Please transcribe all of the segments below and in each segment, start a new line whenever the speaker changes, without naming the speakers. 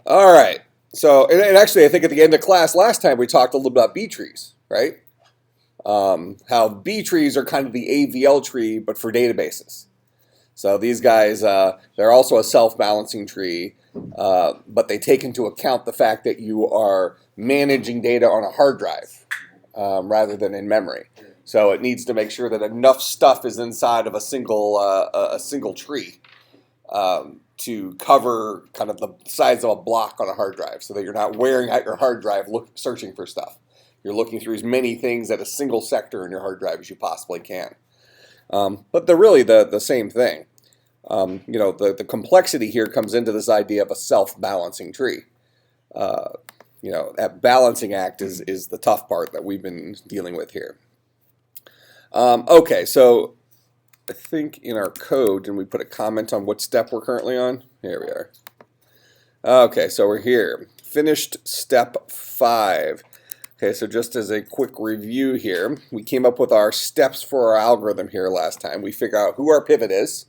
All right. So, and actually, I think at the end of class last time we talked a little about B trees, right? How B trees are kind of the AVL tree, but for databases. So these guys, they're also a self-balancing tree, but they take into account the fact that you are managing data on a hard drive rather than in memory. So it needs to make sure that enough stuff is inside of a single tree to cover kind of the size of a block on a hard drive, so that you're not wearing out your hard drive searching for stuff. You're looking through as many things at a single sector in your hard drive as you possibly can. But they're really the same thing. The complexity here comes into this idea of a self-balancing tree. That balancing act is the tough part that we've been dealing with here. Okay, so I think in our code, didn't we put a comment on what step we're currently on? Here we are. Okay, so we're here. Finished step 5. Okay, so just as a quick review here, we came up with our steps for our algorithm here last time. We figure out who our pivot is,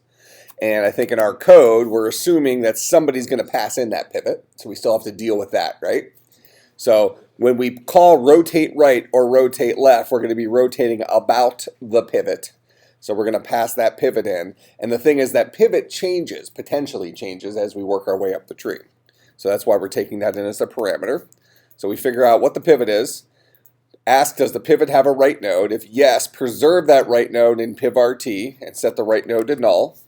and I think in our code, we're assuming that somebody's going to pass in that pivot, so we still have to deal with that, right? So when we call rotate right or rotate left, we're going to be rotating about the pivot. So we're going to pass that pivot in, and the thing is that pivot potentially changes as we work our way up the tree. So that's why we're taking that in as a parameter. So we figure out what the pivot is, ask does the pivot have a right node? If yes, preserve that right node in pivrt and set the right node to null.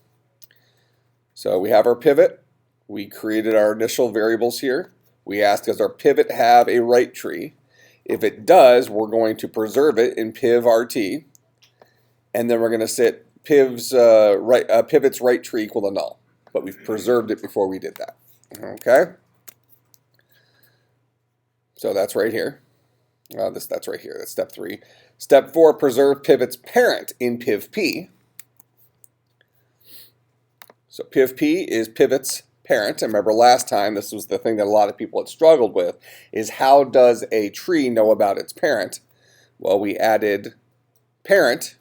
So we have our pivot, we created our initial variables here. We ask does our pivot have a right tree? If it does, we're going to preserve it in pivrt, and then we're going to set pivot's right tree equal to null. But we've preserved it before we did that. Okay? So that's right here. That's right here. That's step 3. Step 4, preserve pivot's parent in pivp. So pivp is pivot's parent. And remember last time, this was the thing that a lot of people had struggled with, is how does a tree know about its parent? Well, we added parent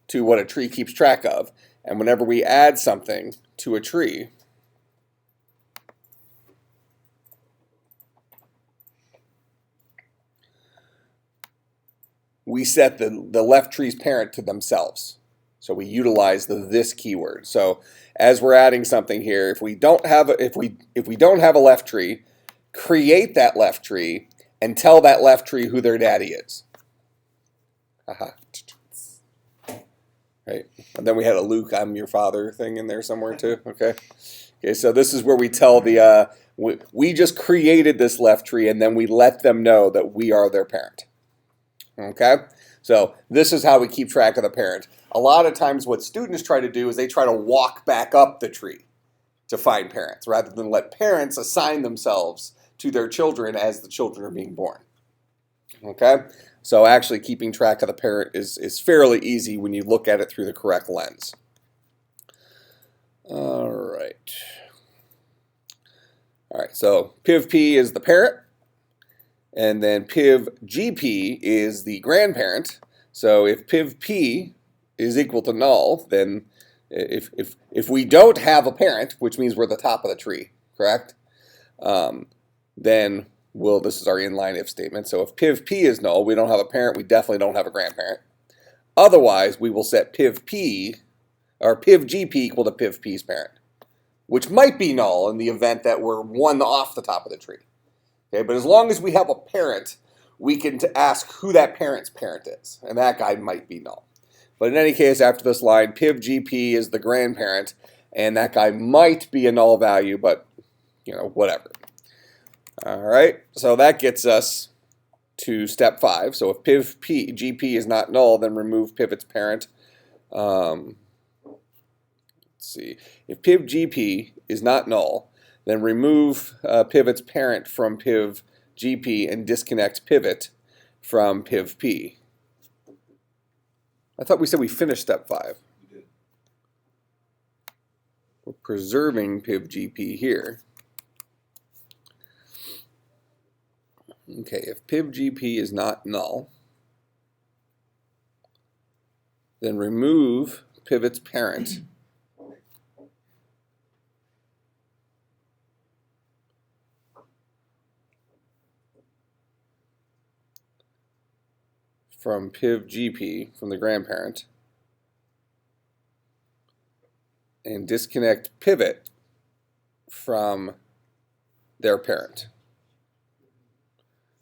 to what a tree keeps track of. And whenever we add something to a tree, we set the left tree's parent to themselves. So we utilize this keyword. So as we're adding something here, if we don't have a left tree, create that left tree and tell that left tree who their daddy is. Right. And then we had a Luke, I'm your father thing in there somewhere too. Okay. Okay. So this is where we tell we just created this left tree and then we let them know that we are their parent. Okay. So this is how we keep track of the parent. A lot of times what students try to do is they try to walk back up the tree to find parents rather than let parents assign themselves to their children as the children are being born. Okay. So actually keeping track of the parent is fairly easy when you look at it through the correct lens. All right. All right, so pivp is the parent, and then pivgp is the grandparent. So if pivp is equal to null, then if we don't have a parent, which means we're at the top of the tree, correct? Then this is our inline if statement. So if pivp is null, we don't have a parent, we definitely don't have a grandparent. Otherwise, we will set pivp or pivgp equal to pivp's parent, which might be null in the event that we're one off the top of the tree. Okay, but as long as we have a parent, we can ask who that parent's parent is, and that guy might be null. But in any case, after this line, pivgp is the grandparent, and that guy might be a null value, but whatever. All right, so that gets us to step 5. So if pivgp is not null, then remove pivot's parent. Let's see. If pivgp is not null, then remove pivot's parent from pivgp and disconnect pivot from pivp. I thought we said we finished step 5. We're preserving pivgp here. Okay, if pivgp is not null, then remove pivot's parent from PivGP, from the grandparent, and disconnect pivot from their parent.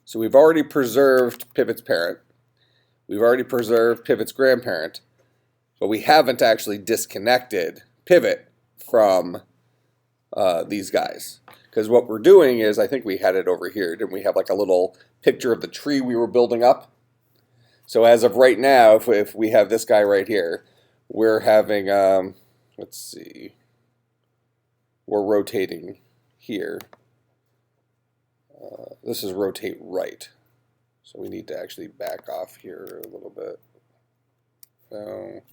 So we've already preserved pivot's parent, we've already preserved pivot's grandparent, but we haven't actually disconnected pivot from these guys. Because what we're doing is, I think we had it over here, didn't we have like a little picture of the tree we were building up? So as of right now, if we have this guy right here, we're having, let's see, we're rotating here. This is rotate right. So we need to actually back off here a little bit. So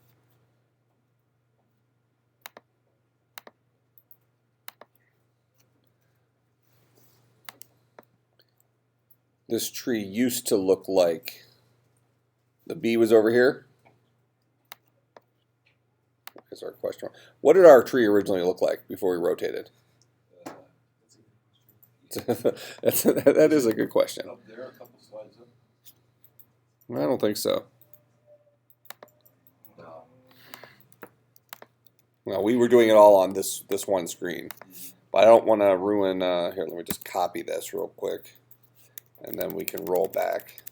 this tree used to look like the B was over here. That's our question. What did our tree originally look like before we rotated? That is a good question.
There are a couple slides up.
I don't think so. No, we were doing it all on this one screen. But I don't want to ruin, here, let me just copy this real quick. And then we can roll back.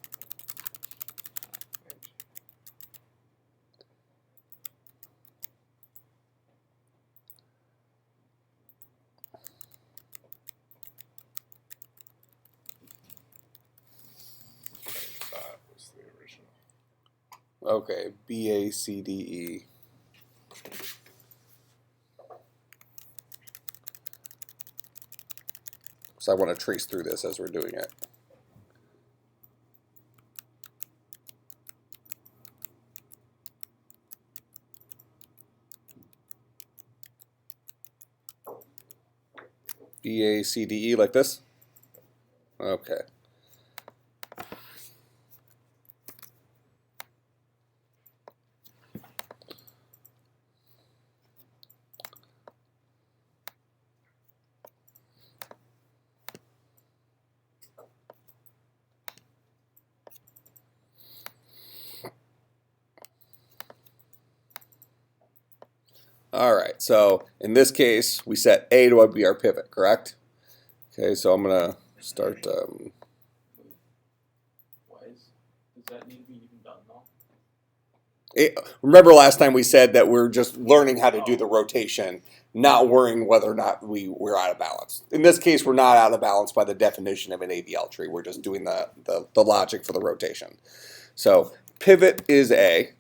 That was the original.
Okay, BACDE. So I want to trace through this as we're doing it. BACDE like this? Okay. All right, so in this case, we set A to be our pivot, correct? Okay, so I'm going to start.
Does that need to be even done now?
Remember last time we said that we're just learning how to do the rotation, not worrying whether or not we're out of balance. In this case, we're not out of balance by the definition of an ABL tree. We're just doing the logic for the rotation. So pivot is A.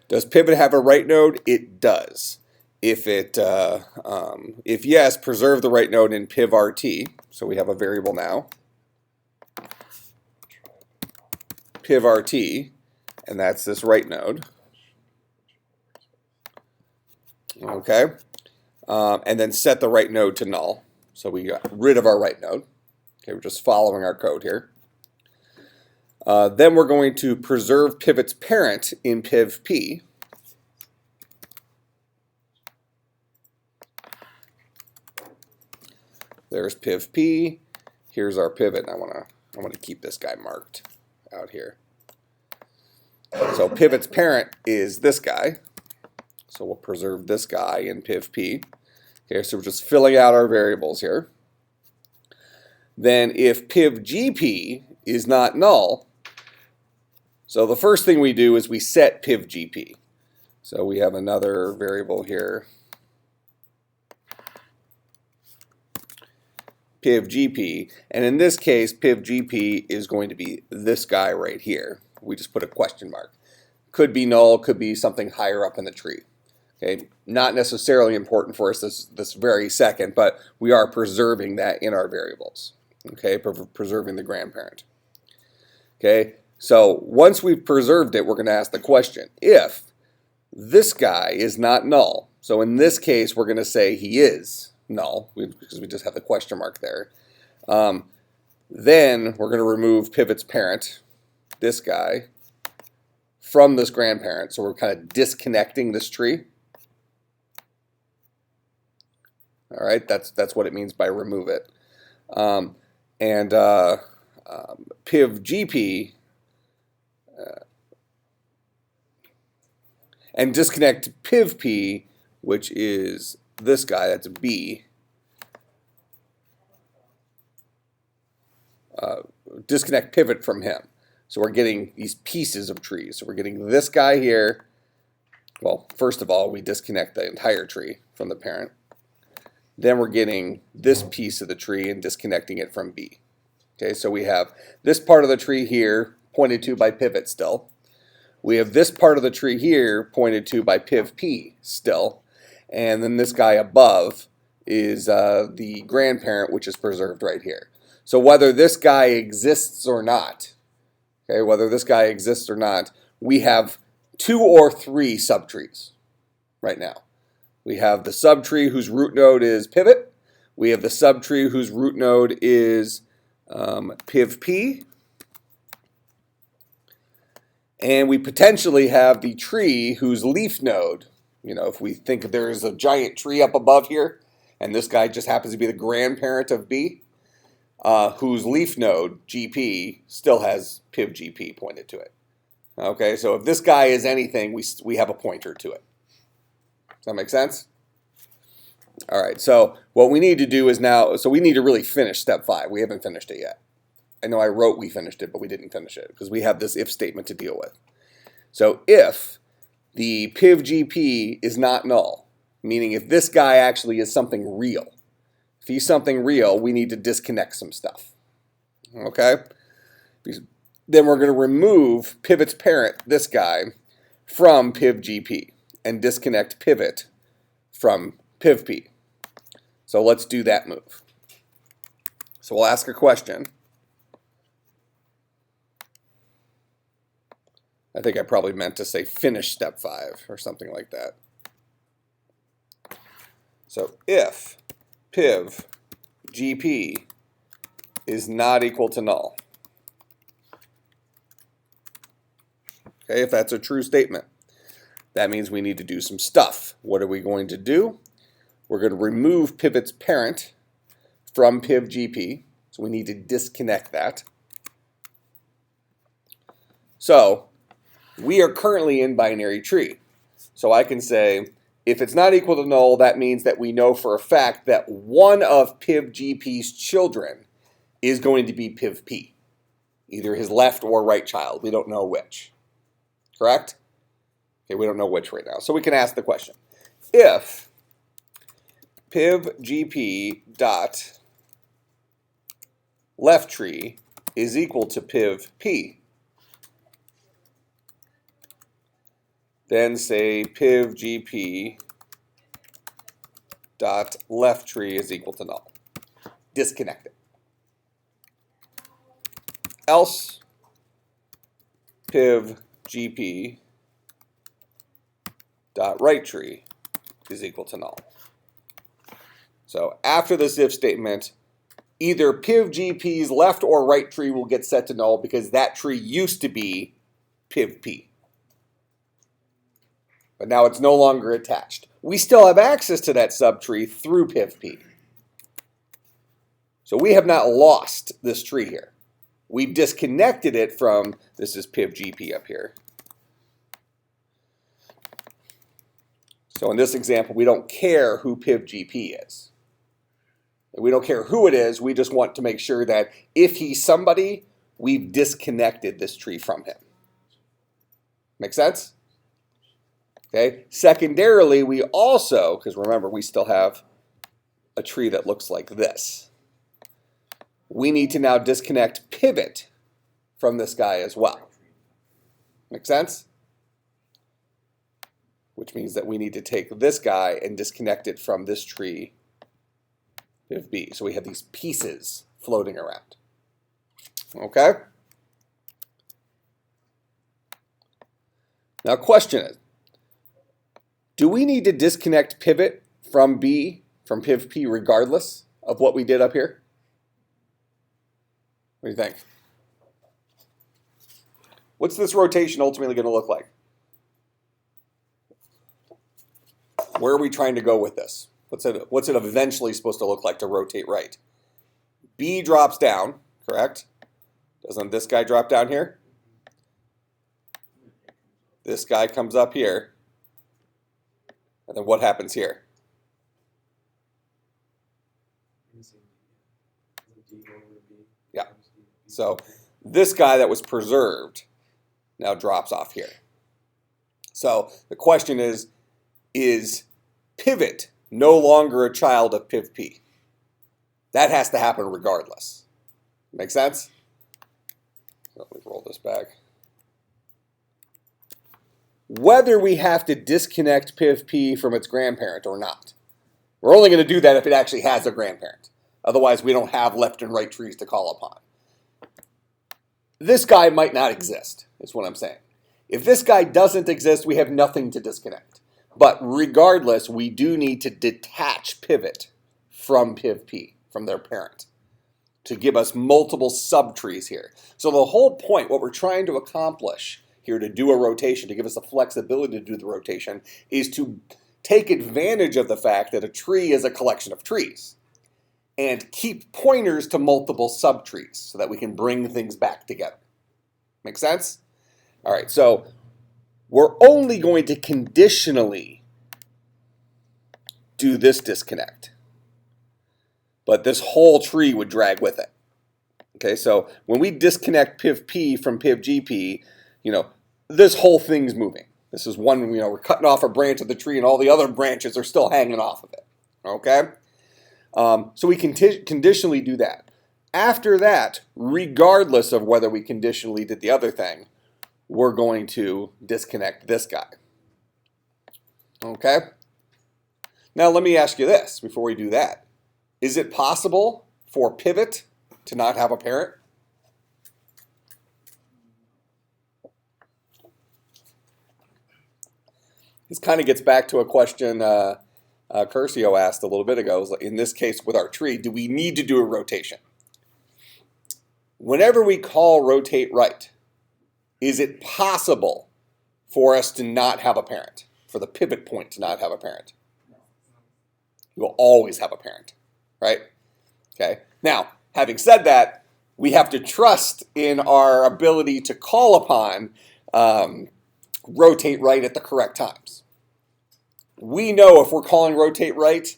Does pivot have a right node? It does. If yes, preserve the right node in pivRT. So we have a variable now. pivRT, and that's this right node. Okay. And then set the right node to null. So we got rid of our right node. Okay, we're just following our code here. Then we're going to preserve pivot's parent in pivP. There's pivP. Here's our pivot. And I want to keep this guy marked out here. So pivot's parent is this guy. So we'll preserve this guy in pivP. Okay, so we're just filling out our variables here. Then if pivGP is not null, so the first thing we do is we set pivGP. So we have another variable here, pivGP, and in this case pivGP is going to be this guy right here. We just put a question mark. Could be null, could be something higher up in the tree. Okay, not necessarily important for us this very second, but we are preserving that in our variables. Okay, preserving the grandparent. Okay, so once we've preserved it, we're going to ask the question, if this guy is not null, so in this case we're going to say he is null, because we just have the question mark there, then we're going to remove pivot's parent, this guy, from this grandparent, so we're kind of disconnecting this tree. All right, that's what it means by remove it. piv GP and disconnect piv P, which is this guy, that's B. Disconnect pivot from him. So we're getting these pieces of trees. So we're getting this guy here. Well, first of all, we disconnect the entire tree from the parent. Then we're getting this piece of the tree and disconnecting it from B. Okay, so we have this part of the tree here pointed to by pivot still. We have this part of the tree here pointed to by piv P still. And then this guy above is the grandparent, which is preserved right here. So whether this guy exists or not, okay, whether this guy exists or not, we have 2 or 3 subtrees right now. We have the subtree whose root node is pivot. We have the subtree whose root node is piv P. And we potentially have the tree whose leaf node, you know, if we think there is a giant tree up above here, and this guy just happens to be the grandparent of B, whose leaf node, GP, still has piv GP pointed to it. Okay, so if this guy is anything, we have a pointer to it. Does that make sense? All right, so what we need to do is now, so we need to really finish step 5. We haven't finished it yet. I know I wrote we finished it, but we didn't finish it because we have this if statement to deal with. So if the piv GP is not null, meaning if this guy actually is something real, if he's something real, we need to disconnect some stuff. Okay? Then we're going to remove pivot's parent, this guy, from piv GP and disconnect pivot from piv P. So let's do that move. So we'll ask a question. I think I probably meant to say finish step 5 or something like that. So if piv GP is not equal to null, okay, if that's a true statement, that means we need to do some stuff. What are we going to do? We're going to remove pivot's parent from piv GP, so we need to disconnect that. So we are currently in binary tree. So I can say, if it's not equal to null, that means that we know for a fact that one of piv GP's children is going to be piv P, either his left or right child. We don't know which. Correct? Okay, we don't know which right now. So we can ask the question. If piv GP dot left tree is equal to piv P, then say piv GP dot left tree is equal to null. Disconnect it. Else piv GP dot right tree is equal to null. So after this if statement, either piv GP's left or right tree will get set to null because that tree used to be piv P. But now it's no longer attached. We still have access to that subtree through piv P. So we have not lost this tree here. We've disconnected it from, this is piv GP up here. So in this example, we don't care who piv GP is. We don't care who it is, we just want to make sure that if he's somebody, we've disconnected this tree from him. Make sense? Okay. Secondarily, we also, because remember, we still have a tree that looks like this. We need to now disconnect pivot from this guy as well. Make sense? Which means that we need to take this guy and disconnect it from this tree, piv B. So we have these pieces floating around. Okay? Now, question is, do we need to disconnect pivot from B, from piv P, regardless of what we did up here? What do you think? What's this rotation ultimately going to look like? Where are we trying to go with this? What's it eventually supposed to look like to rotate right? B drops down, correct? Doesn't this guy drop down here? This guy comes up here. And then what happens here? Yeah. So this guy that was preserved now drops off here. So the question is pivot no longer a child of PivP? That has to happen regardless. Make sense? Let me roll this back. Whether we have to disconnect PivP from its grandparent or not. We're only going to do that if it actually has a grandparent. Otherwise, we don't have left and right trees to call upon. This guy might not exist, is what I'm saying. If this guy doesn't exist, we have nothing to disconnect. But regardless, we do need to detach pivot from PivP, from their parent, to give us multiple subtrees here. So the whole point, what we're trying to accomplish here to do a rotation, to give us the flexibility to do the rotation, is to take advantage of the fact that a tree is a collection of trees and keep pointers to multiple subtrees so that we can bring things back together. Make sense? All right, so we're only going to conditionally do this disconnect, but this whole tree would drag with it. Okay, so when we disconnect PivP from PivGP, this whole thing's moving. This is one, we're cutting off a branch of the tree and all the other branches are still hanging off of it. Okay? So we conditionally do that. After that, regardless of whether we conditionally did the other thing, we're going to disconnect this guy. Okay? Now let me ask you this before we do that. Is it possible for pivot to not have a parent? This kind of gets back to a question Curcio asked a little bit ago. In this case with our tree, do we need to do a rotation? Whenever we call rotateRight, is it possible for us to not have a parent, for the pivot point to not have a parent? You will always have a parent, right? Okay. Now, having said that, we have to trust in our ability to call upon rotateRight at the correct times. We know if we're calling rotateRight,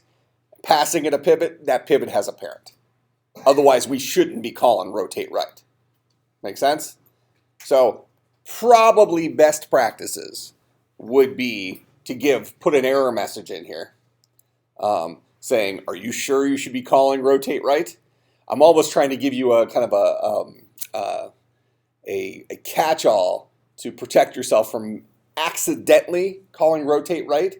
passing it a pivot, that pivot has a parent. Otherwise, we shouldn't be calling rotateRight. Make sense? So probably best practices would be to put an error message in here saying, are you sure you should be calling rotateRight? I'm almost trying to give you a kind of a catch-all to protect yourself from accidentally calling rotateRight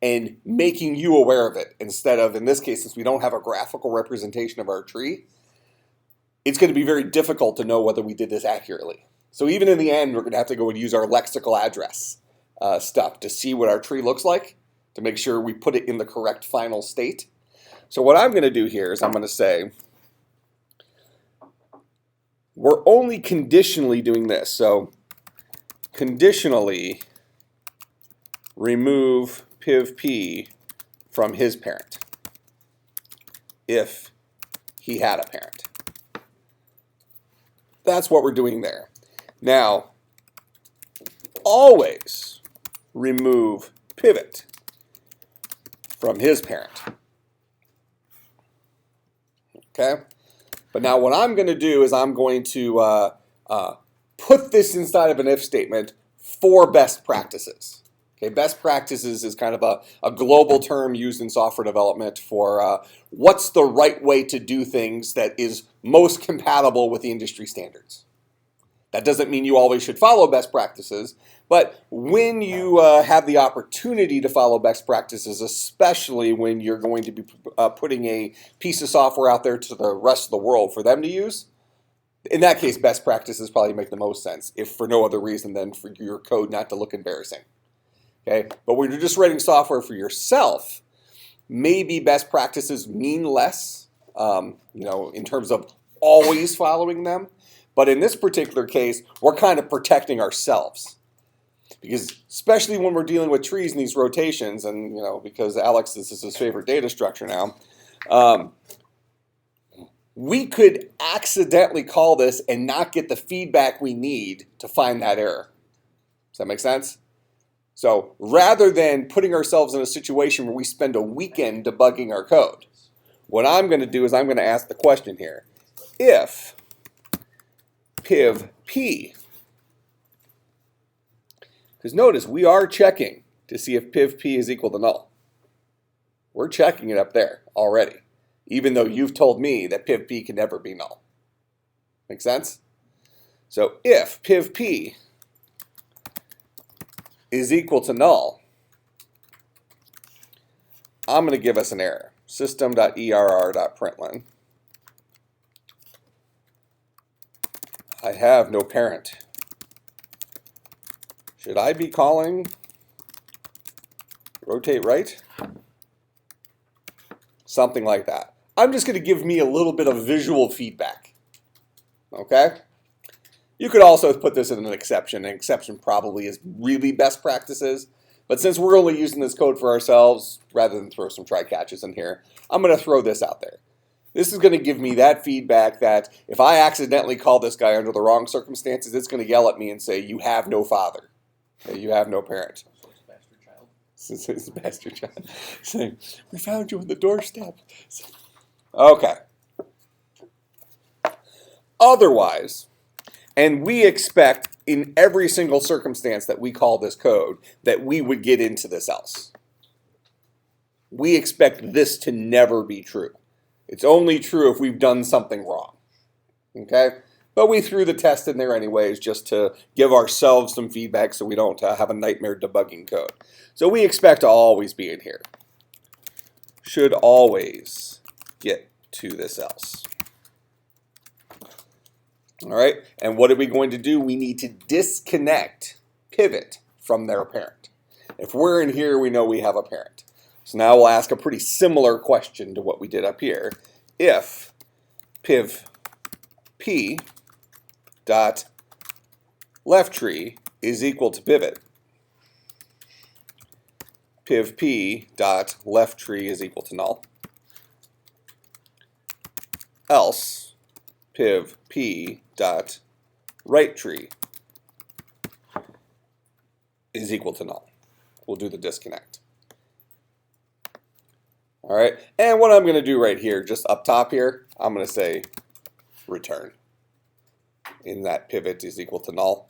and making you aware of it instead of, in this case, since we don't have a graphical representation of our tree, it's going to be very difficult to know whether we did this accurately. So even in the end, we're going to have to go and use our lexical address stuff to see what our tree looks like, to make sure we put it in the correct final state. So what I'm going to do here is I'm going to say, we're only conditionally doing this. So conditionally remove PivP from his parent if he had a parent. That's what we're doing there. Now, always remove pivot from his parent. Okay? But now what I'm going to do is I'm going to put this inside of an if statement for best practices. Okay, best practices is kind of a global term used in software development for what's the right way to do things that is most compatible with the industry standards. That doesn't mean you always should follow best practices, but when you have the opportunity to follow best practices, especially when you're going to be putting a piece of software out there to the rest of the world for them to use, in that case, best practices probably make the most sense, if for no other reason than for your code not to look embarrassing. Okay, but when you're just writing software for yourself, maybe best practices mean less, in terms of always following them. But in this particular case, we're kind of protecting ourselves. Because especially when we're dealing with trees in these rotations, and because Alex, this is his favorite data structure now, we could accidentally call this and not get the feedback we need to find that error. Does that make sense? So rather than putting ourselves in a situation where we spend a weekend debugging our code, what I'm going to do is I'm going to ask the question here. If piv p, because notice we are checking to see if piv p is equal to null. We're checking it up there already, even though you've told me that piv p can never be null. Make sense? So if piv p is equal to null, I'm going to give us an error. System.err.println. I have no parent. Should I be calling rotateRight? Something like that. I'm just going to give me a little bit of visual feedback. Okay? You could also put this in an exception. An exception probably is really best practices. But since we're only using this code for ourselves, rather than throw some try catches in here, I'm going to throw this out there. This is going to give me that feedback that if I accidentally call this guy under the wrong circumstances, it's going to yell at me and say, you have no father. You have no parent.
Bastard child.
It's a bastard child. Saying, we found you on the doorstep. Okay. Otherwise, and we expect in every single circumstance that we call this code that we would get into this else. We expect this to never be true. It's only true if we've done something wrong. Okay? But we threw the test in there anyways just to give ourselves some feedback so we don't have a nightmare debugging code. So we expect to always be in here. Should always get to this else. All right, and what are we going to do? We need to disconnect pivot from their parent. If we're in here, we know we have a parent. So now we'll ask a pretty similar question to what we did up here. If piv p dot left tree is equal to pivot, piv p dot left tree is equal to null, else piv p dot right tree is equal to null. We'll do the disconnect. All right, and what I'm going to do right here, just up top here, I'm going to say return in that pivot is equal to null.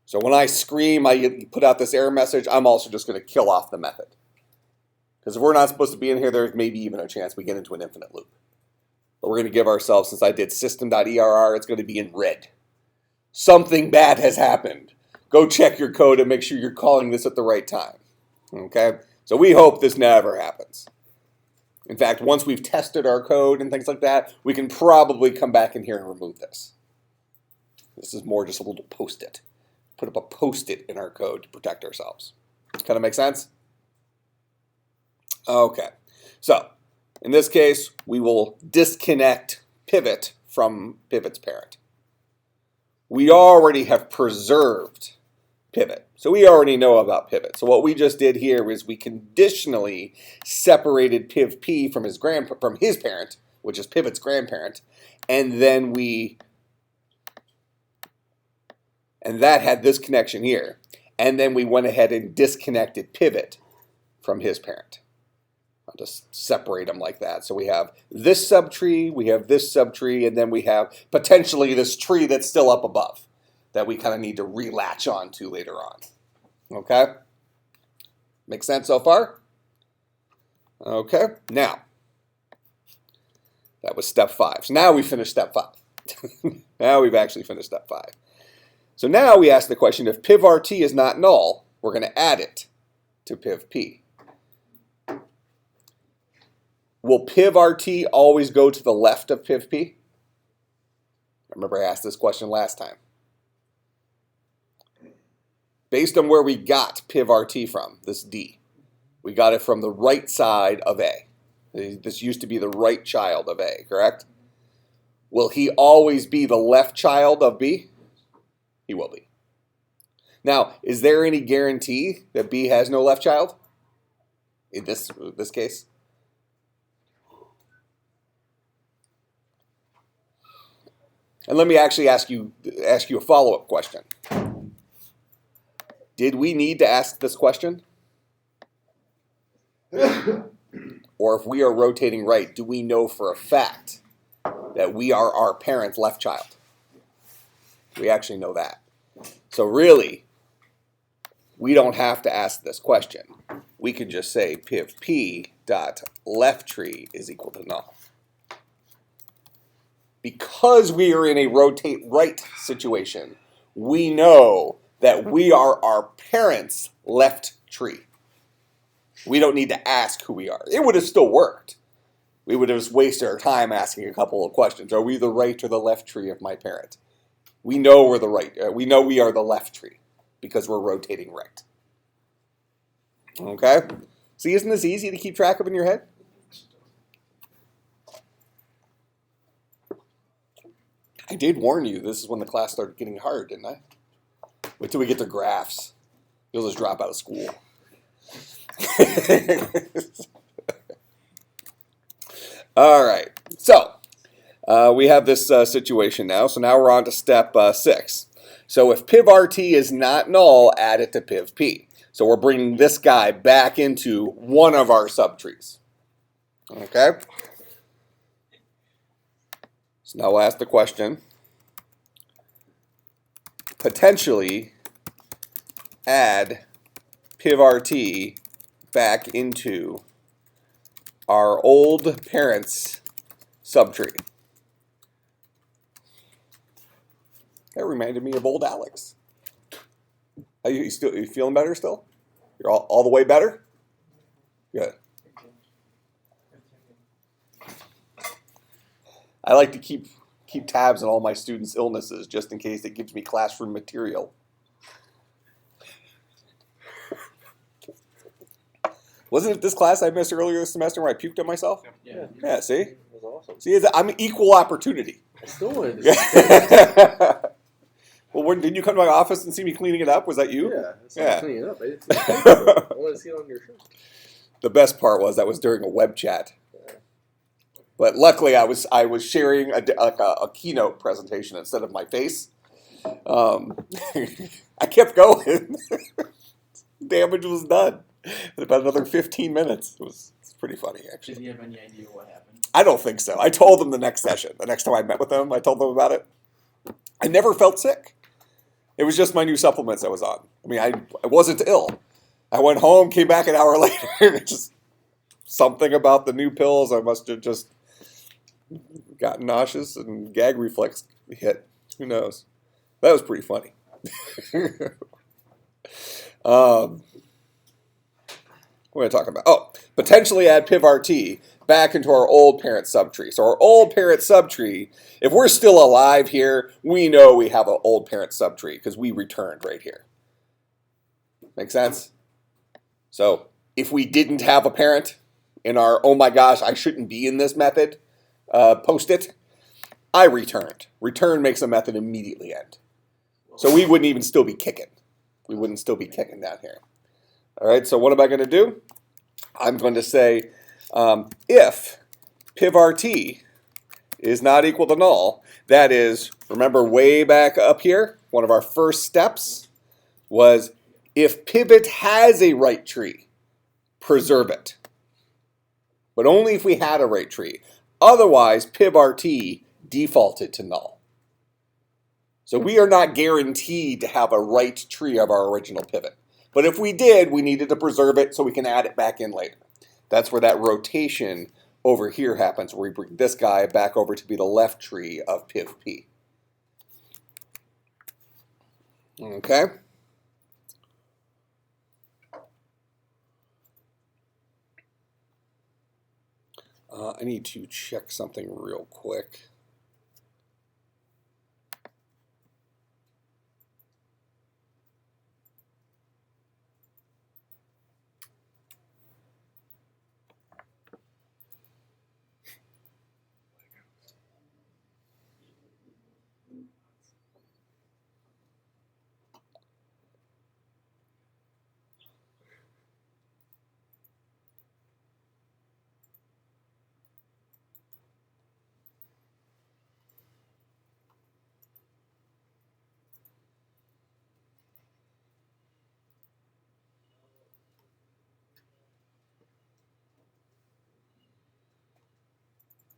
So when I scream, I put out this error message, I'm also just going to kill off the method. Because if we're not supposed to be in here, there's maybe even a chance we get into an infinite loop. But we're going to give ourselves, since I did system.err, it's going to be in red. Something bad has happened. Go check your code and make sure you're calling this at the right time. Okay? So we hope this never happens. In fact, once we've tested our code and things like that, we can probably come back in here and remove this. This is more just a little post-it. Put up a post-it in our code to protect ourselves. Kind of make sense? Okay. So, in this case, we will disconnect pivot from pivot's parent. We already have preserved pivot. So we already know about pivot. So what we just did here is we conditionally separated piv p from his parent, which is pivot's grandparent, and then that had this connection here. And then we went ahead and disconnected pivot from his parent. I'll just separate them like that. So we have this subtree, we have this subtree, and then we have potentially this tree that's still up above that we kind of need to relatch onto later on. Okay? Make sense so far? Okay, now, that was step 5. So now we finished step 5. Now we've actually finished step 5. So now we ask the question, if piv_rt is not null, we're going to add it to piv p. Will piv_rt always go to the left of piv p? Remember I asked this question last time. Based on where we got piv_rt from, this D, we got it from the right side of A. This used to be the right child of A, correct? Will he always be the left child of B? He will be. Now, is there any guarantee that B has no left child in this case? And let me actually ask you a follow-up question. Did we need to ask this question? Or if we are rotating right, do we know for a fact that we are our parent's left child? We actually know that. So really, we don't have to ask this question. We can just say piv p dot left tree is equal to null. Because we are in a rotate right situation, we know that we are our parent's left tree. We don't need to ask who we are. It would have still worked. We would have just wasted our time asking a couple of questions. Are we the right or the left tree of my parent? We know we're the right. We know we are the left tree because we're rotating right. Okay? See, isn't this easy to keep track of in your head? I did warn you this is when the class started getting hard, didn't I? Wait till we get to graphs. You'll just drop out of school. All right. So we have this situation now. So now we're on to step 6. So if piv RT is not null, add it to piv P. So we're bringing this guy back into one of our subtrees. Okay? So now we'll ask the question. Potentially add piv RT back into our old parents' subtree. That reminded me of old Alex. Are you feeling better still? You're all the way better? Good. I like to keep tabs on all my students' illnesses just in case it gives me classroom material. Wasn't it this class I missed earlier this semester where I puked on myself? Yeah, see?
That was awesome.
See, I'm equal opportunity.
I still wanted to see
Well, didn't you come to my office and see me cleaning it up? Was that you?
Yeah, I saw
Yeah.
you cleaning it up. I didn't see it. I wanted to see it on your shirt.
The best part was that was during a web chat. But luckily, I was sharing a keynote presentation instead of my face. I kept going. Damage was done in about another 15 minutes. It's pretty funny, actually.
Did he have any idea what happened?
I don't think so. I told them the next session. The next time I met with them, I told them about it. I never felt sick. It was just my new supplements I was on. I mean, I wasn't ill. I went home, came back an hour later. Just something about the new pills. I must have just gotten nauseous and gag reflex hit. Who knows? That was pretty funny. What are we talking about? Oh, potentially add piv RT back into our old parent subtree. So our old parent subtree, if we're still alive here, we know we have an old parent subtree because we returned right here. Make sense? So if we didn't have a parent in our, oh my gosh, I shouldn't be in this method, post-it, I returned. Return makes a method immediately end. So we wouldn't even still be kicking. We wouldn't still be kicking down here. All right, so what am I going to do? I'm going to say if piv RT is not equal to null, that is, remember way back up here, one of our first steps was if pivot has a right tree, preserve it. But only if we had a right tree. Otherwise, piv RT defaulted to null. So we are not guaranteed to have a right tree of our original pivot. But if we did, we needed to preserve it so we can add it back in later. That's where that rotation over here happens, where we bring this guy back over to be the left tree of piv P. Okay? I need to check something real quick.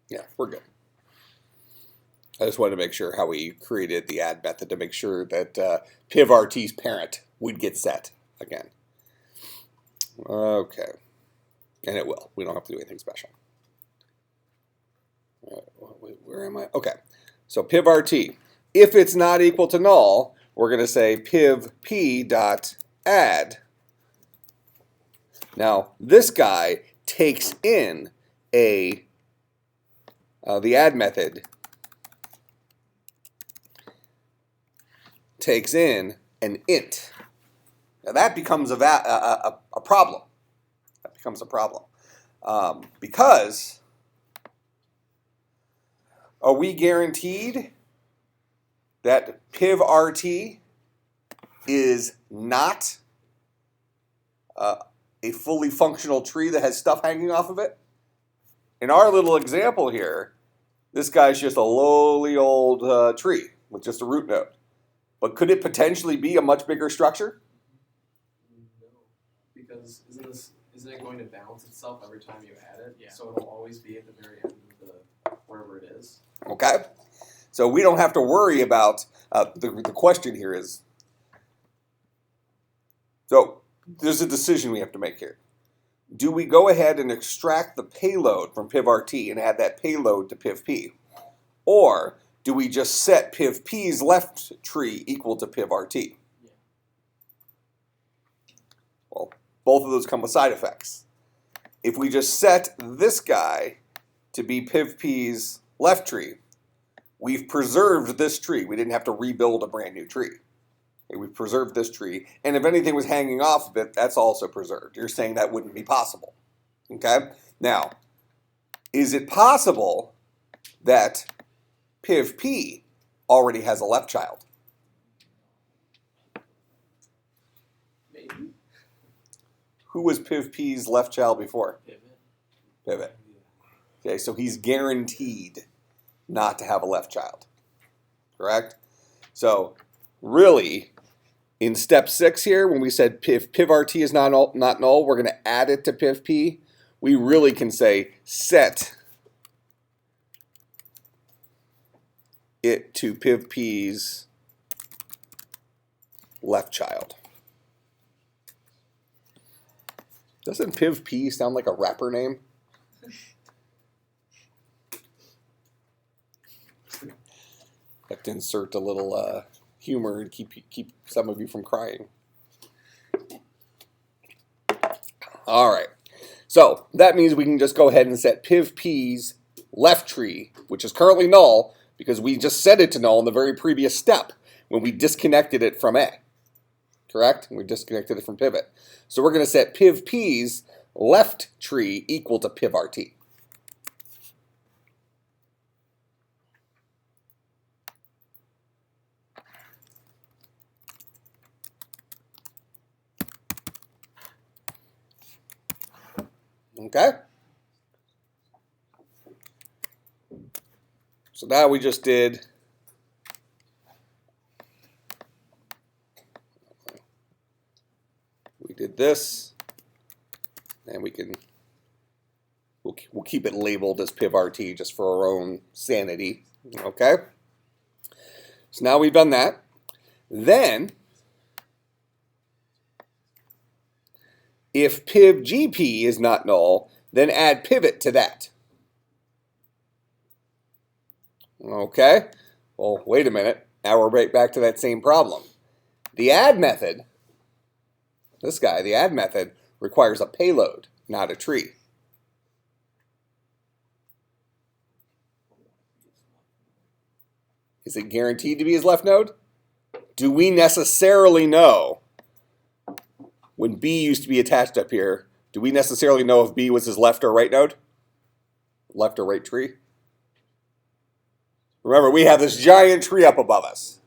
Yeah, we're good. I just wanted to make sure how we created the add method to make sure that pivRT's parent would get set again. Okay. And it will. We don't have to do anything special. Where am I? Okay. So pivRT. If it's not equal to null, we're going to say pivp.add. Now, this guy takes in the add method takes in an int. Now that becomes a problem. That becomes a problem because are we guaranteed that pivRT is not a fully functional tree that has stuff hanging off of it? In our little example here, this guy's just a lowly old tree with just a root node. But could it potentially be a much bigger structure?
No, because isn't it going to balance itself every time you add it?
Yeah.
So it'll always be at the very end of the wherever it is.
Okay. So we don't have to worry about the question here is, so there's a decision we have to make here. Do we go ahead and extract the payload from pivRT and add that payload to pivp? Or do we just set pivp's left tree equal to pivRT?
Yeah.
Well, both of those come with side effects. If we just set this guy to be pivp's left tree, we've preserved this tree. We didn't have to rebuild a brand new tree. Okay, we've preserved this tree. And if anything was hanging off of it, that's also preserved. You're saying that wouldn't be possible. Okay? Now, is it possible that pivp already has a left child?
Maybe.
Who was pivp's left child before?
Pivot.
Pivot. Okay, so he's guaranteed not to have a left child. Correct? So really, in step 6 here, when we said if pivRT is not null, we're going to add it to pivp. We really can say set it to pivp's left child. Doesn't pivp sound like a rapper name? Have to insert a little humor and keep some of you from crying. All right. So that means we can just go ahead and set pivp's left tree, which is currently null, because we just set it to null in the very previous step when we disconnected it from A. Correct? We disconnected it from pivot. So we're going to set pivp's left tree equal to pivRT. Okay? So now we just did this, and we'll keep it labeled as pivRT just for our own sanity. Okay? So now we've done that. Then if pivgp is not null, then add pivot to that. Okay? Well, wait a minute. Now we're right back to that same problem. The add method, this guy, the add method, requires a payload, not a tree. Is it guaranteed to be his left node? Do we necessarily know, when B used to be attached up here, do we necessarily know if B was his left or right node? Left or right tree? Remember, we have this giant tree up above us.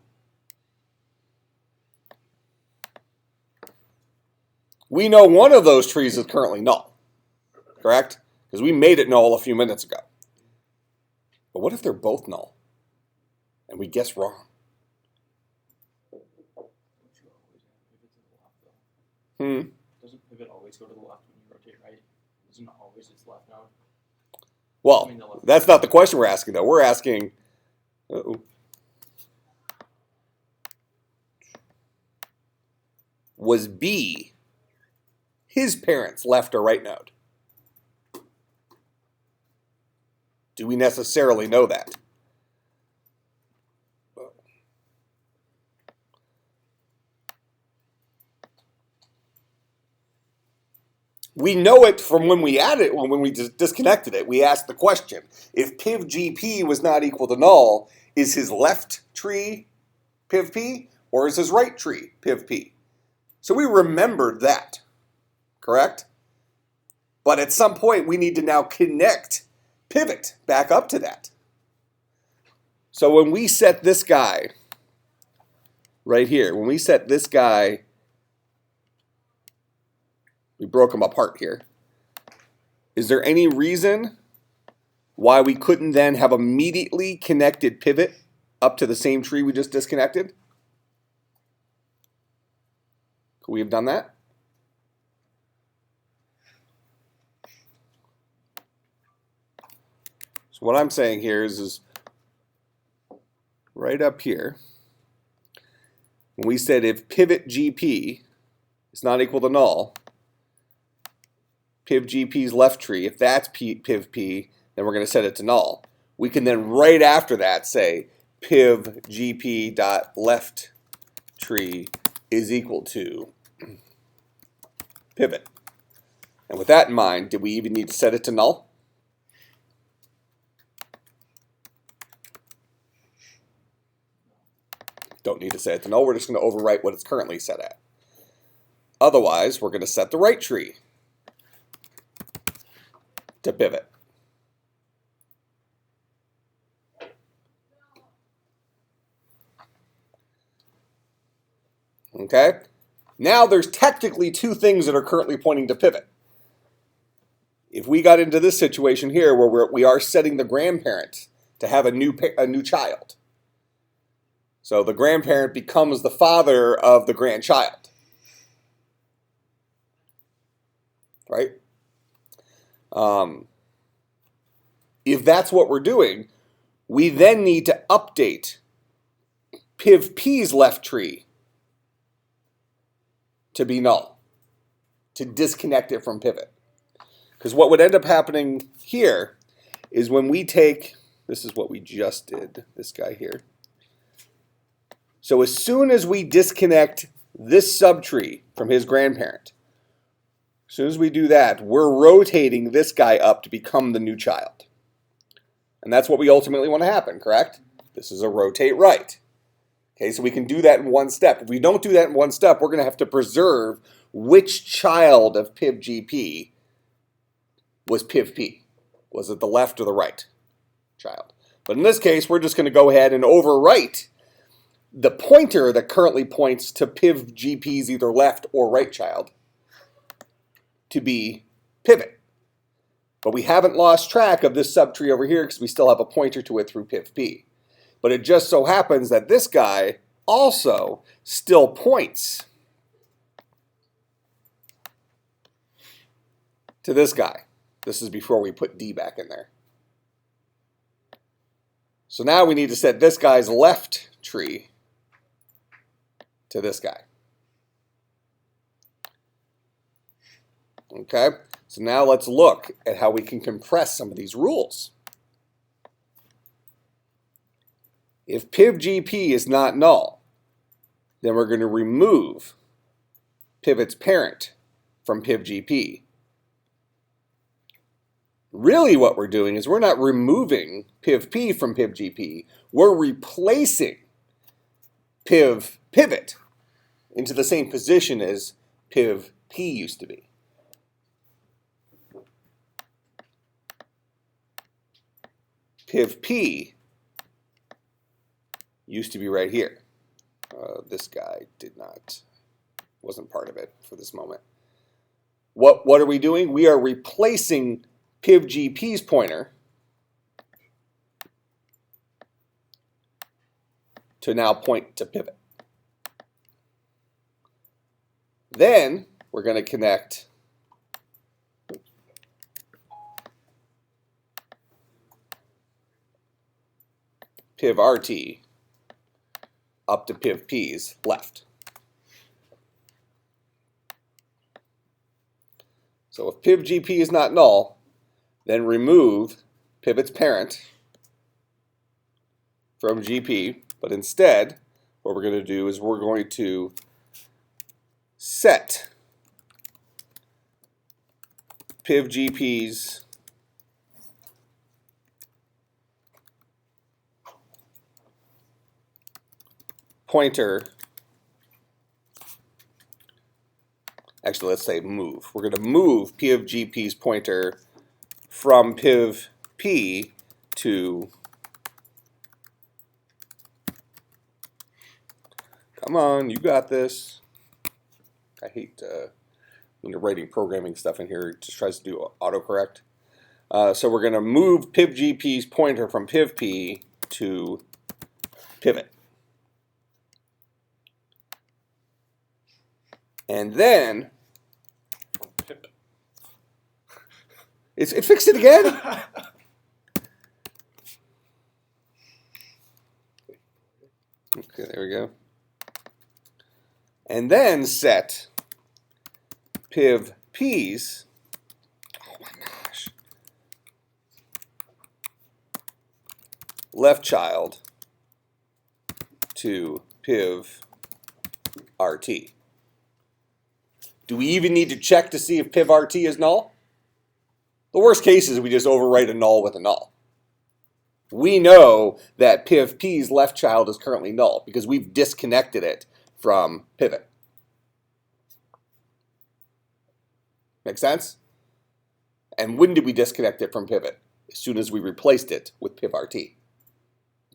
We know one of those trees is currently null, correct? Because we made it null a few minutes ago. But what if they're both null? And we guess wrong.
Doesn't pivot always go to the left when you rotate right? Isn't it always its left node?
Well, that's not the question we're asking, though. We're asking, was B his parents' left or right node? Do we necessarily know that? We know it from when we added it, when we disconnected it. We asked the question, if pivGP was not equal to null, is his left tree pivP or is his right tree pivP? So we remembered that, correct? But at some point, we need to now connect pivot back up to that. So when we set this guy right here, when we set this guy, we broke them apart here. Is there any reason why we couldn't then have immediately connected pivot up to the same tree we just disconnected? Could we have done that? So what I'm saying here is right up here, when we said if pivot GP is not equal to null, pivGP's left tree, if that's pivP, then we're going to set it to null. We can then right after that say pivGP.left tree is equal to pivot. And with that in mind, did we even need to set it to null? Don't need to set it to null. We're just going to overwrite what it's currently set at. Otherwise, we're going to set the right tree to pivot. Okay? Now there's technically two things that are currently pointing to pivot. If we got into this situation here where we are setting the grandparent to have a new child. So the grandparent becomes the father of the grandchild. Right? If that's what we're doing, we then need to update pivP's left tree to be null, to disconnect it from pivot. Because what would end up happening here is when we take, this is what we just did, this guy here. So as soon as we disconnect this subtree from his grandparent, as soon as we do that, we're rotating this guy up to become the new child. And that's what we ultimately want to happen, correct? This is a rotate right. Okay, so we can do that in one step. If we don't do that in one step, we're going to have to preserve which child of pivGP was pivP. Was it the left or the right child? But in this case, we're just going to go ahead and overwrite the pointer that currently points to pivGP's either left or right child to be pivot. But we haven't lost track of this subtree over here because we still have a pointer to it through pivP. But it just so happens that this guy also still points to this guy. This is before we put D back in there. So now we need to set this guy's left tree to this guy. Okay, so now let's look at how we can compress some of these rules. If pivGP is not null, then we're going to remove pivot's parent from pivGP. Really what we're doing is we're not removing pivP from pivGP, we're replacing pivot into the same position as pivP used to be. PivP used to be right here. This guy wasn't part of it for this moment. What are we doing? We are replacing pivGP's pointer to now point to pivot. Then we're going to connect piv RT up to piv P's left. So if piv GP is not null, then remove pivot's parent from GP, but instead what we're going to do is we're going to set piv GP's pointer, actually let's say move. We're going to move piv GP's pointer from piv P to, come on, you got this. I hate when you're writing programming stuff in here, it just tries to do autocorrect. So we're going to move piv GP's pointer from piv P to pivot. And then, it fixed it again? Okay, there we go. And then set piv P's, oh my gosh, left child to piv RT. Do we even need to check to see if piv RT is null? The worst case is we just overwrite a null with a null. We know that piv P's left child is currently null because we've disconnected it from pivot. Make sense? And when did we disconnect it from pivot? As soon as we replaced it with piv RT.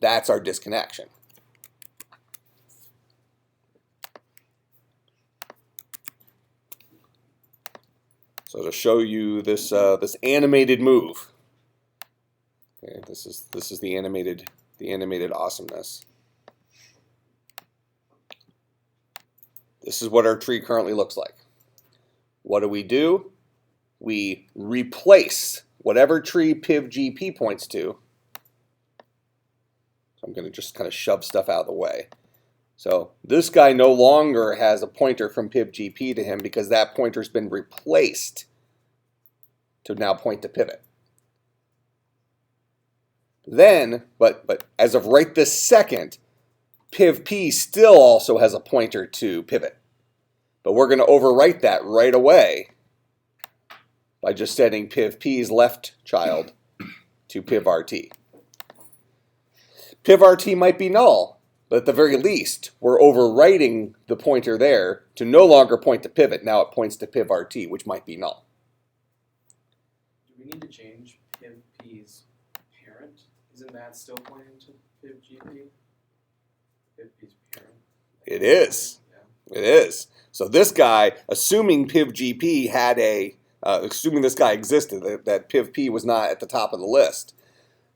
That's our disconnection. So to show you this this animated move, okay, this is the animated awesomeness. This is what our tree currently looks like. What do? We replace whatever tree piv GP points to. So I'm going to just kind of shove stuff out of the way. So this guy no longer has a pointer from piv GP to him because that pointer's been replaced to now point to pivot. Then, but as of right this second, piv P still also has a pointer to pivot. But we're going to overwrite that right away by just setting piv P's left child to piv RT. Piv RT might be null, but at the very least, we're overwriting the pointer there to no longer point to pivot. Now it points to piv RT, which might be null.
Do we need to change piv P's parent? Isn't that still pointing to piv GP? Piv P's parent.
It is.
Yeah.
It is. So this guy, assuming piv GP had assuming this guy existed, that piv P was not at the top of the list,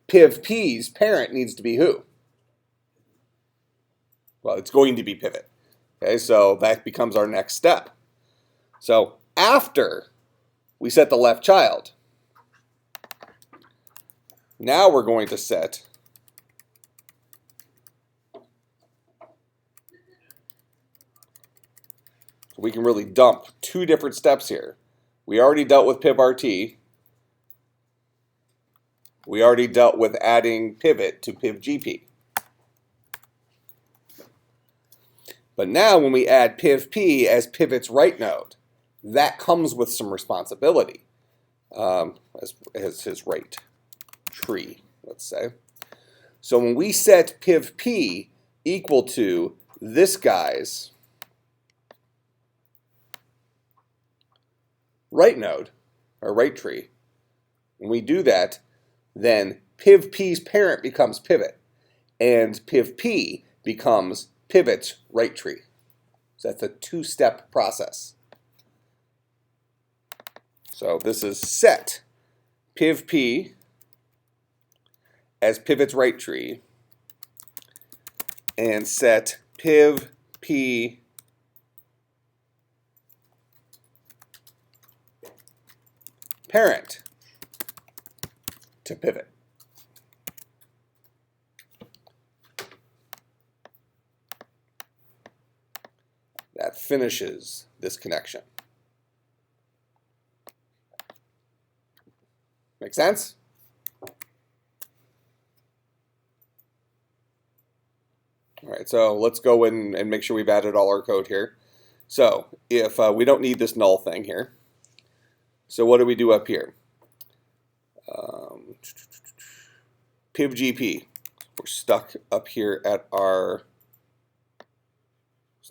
piv P's parent needs to be who? Well, it's going to be pivot. Okay, so that becomes our next step. So after we set the left child, now we're going to set we can really dump two different steps here. We already dealt with piv RT. We already dealt with adding pivot to piv GP. But now when we add piv P as pivot's right node, that comes with some responsibility as his right tree, let's say. So when we set piv P equal to this guy's right node, or right tree, when we do that, then piv P's parent becomes pivot, and piv P becomes pivot's right tree. So that's a two-step process. So this is set piv P as pivot's right tree, and set piv P parent to pivot. finishes this connection. Make sense? All right, so let's go in and make sure we've added all our code here. So if we don't need this null thing here, so what do we do up here? pivgp. We're stuck up here at our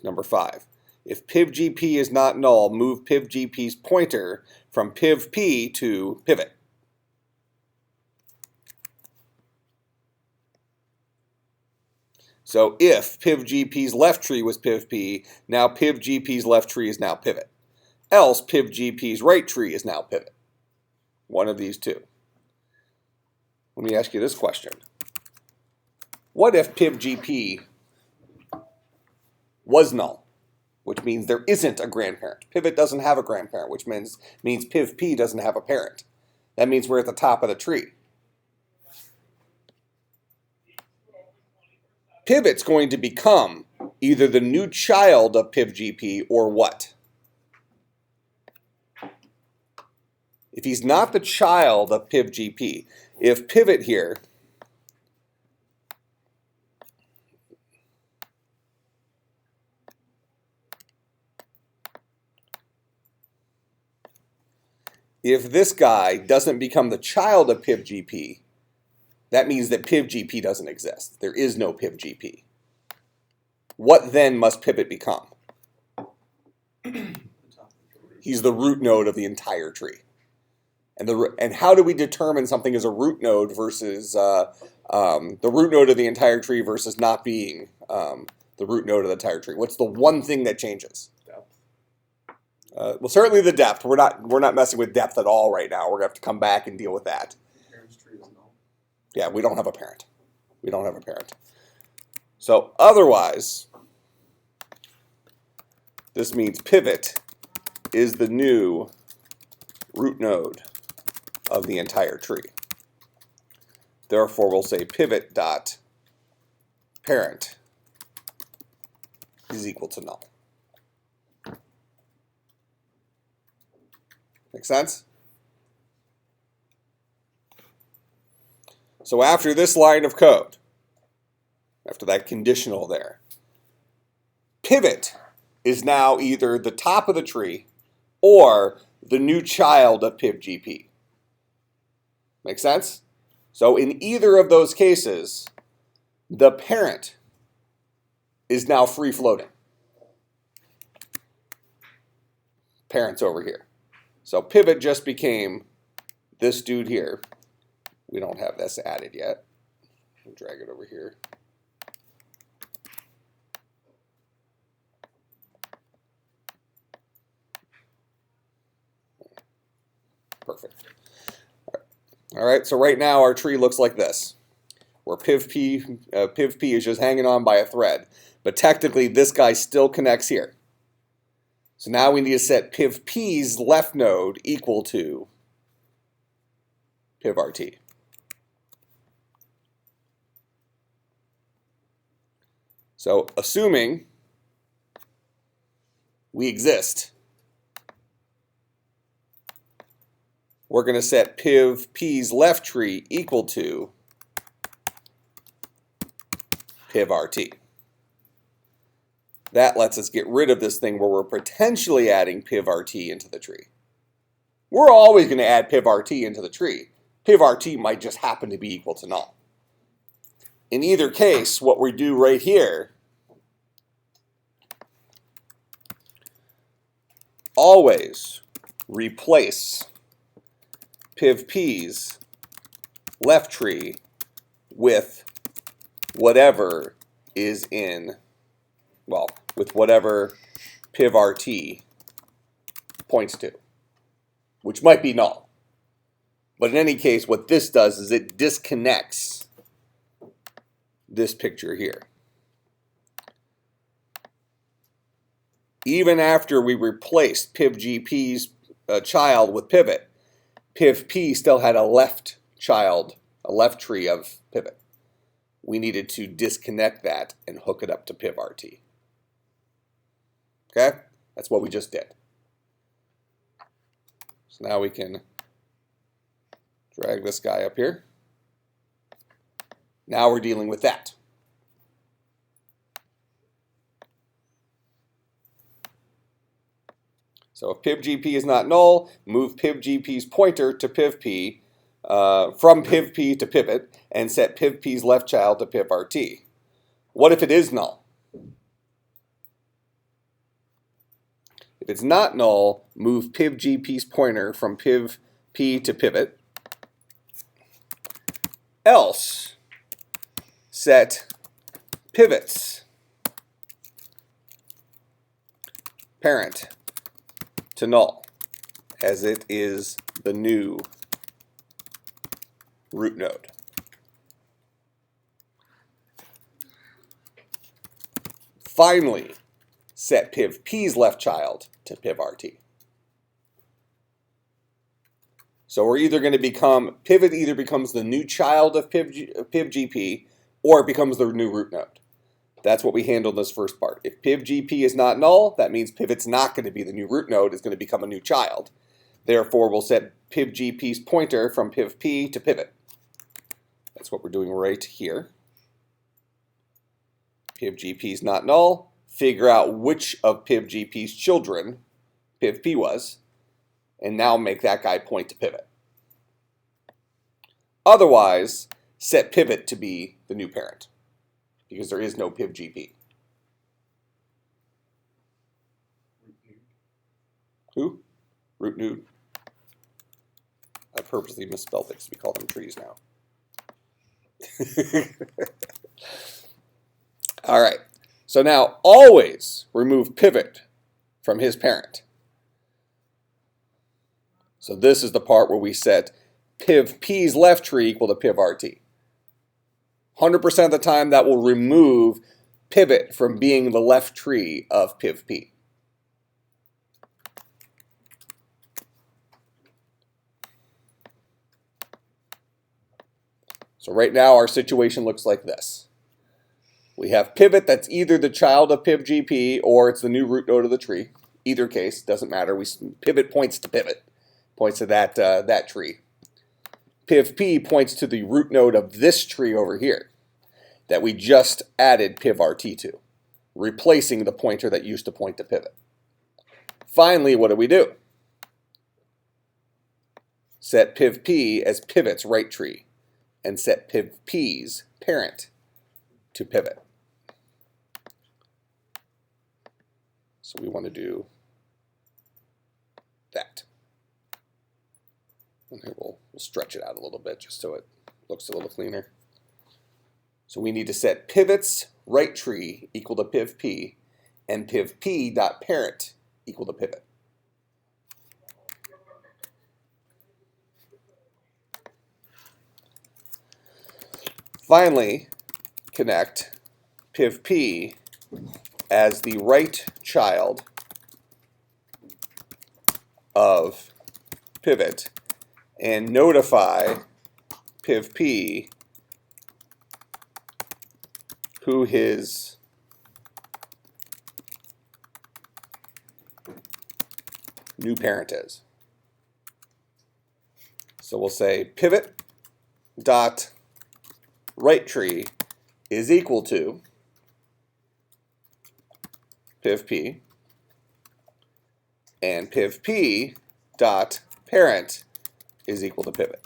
number 5. If pivgp is not null, move pivgp's pointer from pivp to pivot. So if pivgp's left tree was pivp, now pivgp's left tree is now pivot. Else pivgp's right tree is now pivot. One of these two. Let me ask you this question. What if pivgp was null, which means there isn't a grandparent? Pivot doesn't have a grandparent, which means pivp doesn't have a parent. That means we're at the top of the tree. Pivot's going to become either the new child of pivgp or what? If he's not the child of pivgp, if pivot here if this guy doesn't become the child of pivgp, that means that pivgp doesn't exist. There is no pivgp. What then must pivot become? He's the root node of the entire tree. And how do we determine something is a root node versus the root node of the entire tree versus not being the root node of the entire tree? What's the one thing that changes? Depth. Well, certainly the depth. We're not messing with depth at all right now. We're gonna have to come back and deal with that.
Parent's tree is null.
Yeah, we don't have a parent. We don't have a parent. So otherwise, this means pivot is the new root node of the entire tree. Therefore, we'll say pivot dot parent is equal to null. Make sense? So after this line of code, after that conditional there, pivot is now either the top of the tree or the new child of pivgp. Make sense? So in either of those cases, the parent is now free floating. Parent's over here. So pivot just became this dude here. We don't have this added yet. I'll drag it over here. Perfect. All right, so right now our tree looks like this, where pivp is just hanging on by a thread. But technically, this guy still connects here. So now we need to set pivp's left node equal to pivrt. So assuming we exist, we're going to set pivp's left tree equal to pivrt. That lets us get rid of this thing where we're potentially adding pivrt into the tree. We're always going to add pivrt into the tree. Pivrt might just happen to be equal to null. In either case, what we do right here, always replace pivp's left tree with whatever is in, well, with whatever pivrt points to, which might be null. But in any case, what this does is it disconnects this picture here. Even after we replaced pivgp's child with pivot, pivp still had a left child, a left tree of pivot. We needed to disconnect that and hook it up to pivrt. Okay? That's what we just did. So now we can drag this guy up here. Now we're dealing with that. So if pivGP is not null, move pivGP's pointer to pivP, from pivP to pivot, and set pivP's left child to pivRT. What if it is null? If it's not null, move pivGP's pointer from pivP to pivot. Else, set pivots parent to null, as it is the new root node. Finally, set pivP's left child to pivRT. So we're either going to become, pivot either becomes the new child of pivGP, or it becomes the new root node. That's what we handled in this first part. If pivGP is not null, that means pivot's not going to be the new root node, it's going to become a new child. Therefore, we'll set pivGP's pointer from pivP to pivot. That's what we're doing right here. pivGP is not null. Figure out which of pivGP's children pivP was, and now make that guy point to pivot. Otherwise, set pivot to be the new parent, because there is no pivGP. Who? Root node. I purposely misspelled it because we call them trees now. All right. So now always remove pivot from his parent. So this is the part where we set pivP's left tree equal to pivRT. 100% of the time that will remove pivot from being the left tree of pivP. So right now our situation looks like this. We have pivot that's either the child of pivGP or it's the new root node of the tree. Either case, doesn't matter. Pivot points to pivot, points to that tree. pivP points to the root node of this tree over here that we just added pivRT to, replacing the pointer that used to point to pivot. Finally, what do? Set pivP as pivot's right tree and set pivP's parent to pivot. So we want to do that. And here we'll stretch it out a little bit just so it looks a little cleaner. So we need to set pivot's right tree equal to pivP and pivP.parent equal to pivot. Finally, connect pivP as the right child of pivot and notify pivP who his new parent is. So we'll say pivot dot right tree is equal to pivP, and pivP dot parent is equal to pivot.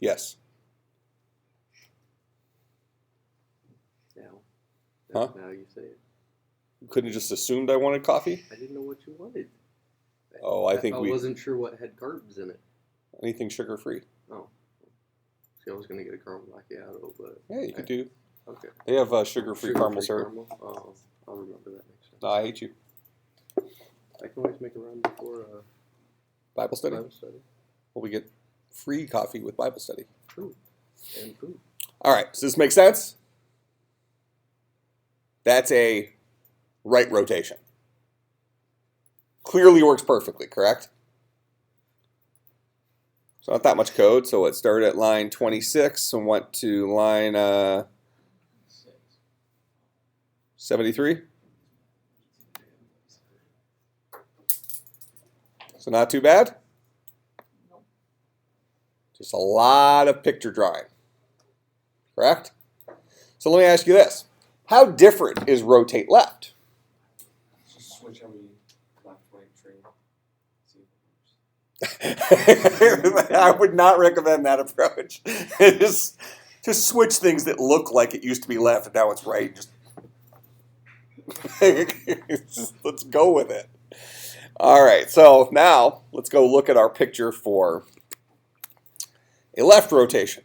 Yes.
Now.
Huh?
Now you say it.
You couldn't have just assumed I wanted coffee?
I didn't know what you wanted.
Oh, I think
I
we...
wasn't sure what had carbs in it.
Anything sugar-free.
Oh. See, I was going to get a caramel macchiato, but...
Yeah, you could do.
Okay.
They have sugar-free caramel syrup.
Caramel? Oh, I'll remember that next time.
No, I hate you.
I can always make a run before
Bible study?
Bible study.
Well, we get free coffee with Bible study.
True. And food.
All right, does this make sense? That's a right rotation. Clearly works perfectly, correct? So not that much code. So let's start at line 26 and went to line 73. So not too bad. Just a lot of picture drawing, correct? So let me ask you this. How different is rotate left?
Just switch every left, right tree. See if it works.
I would not recommend that approach. just switch things that look like it used to be left and now it's right. Just let's go with it. All right, so now let's go look at our picture for a left rotation.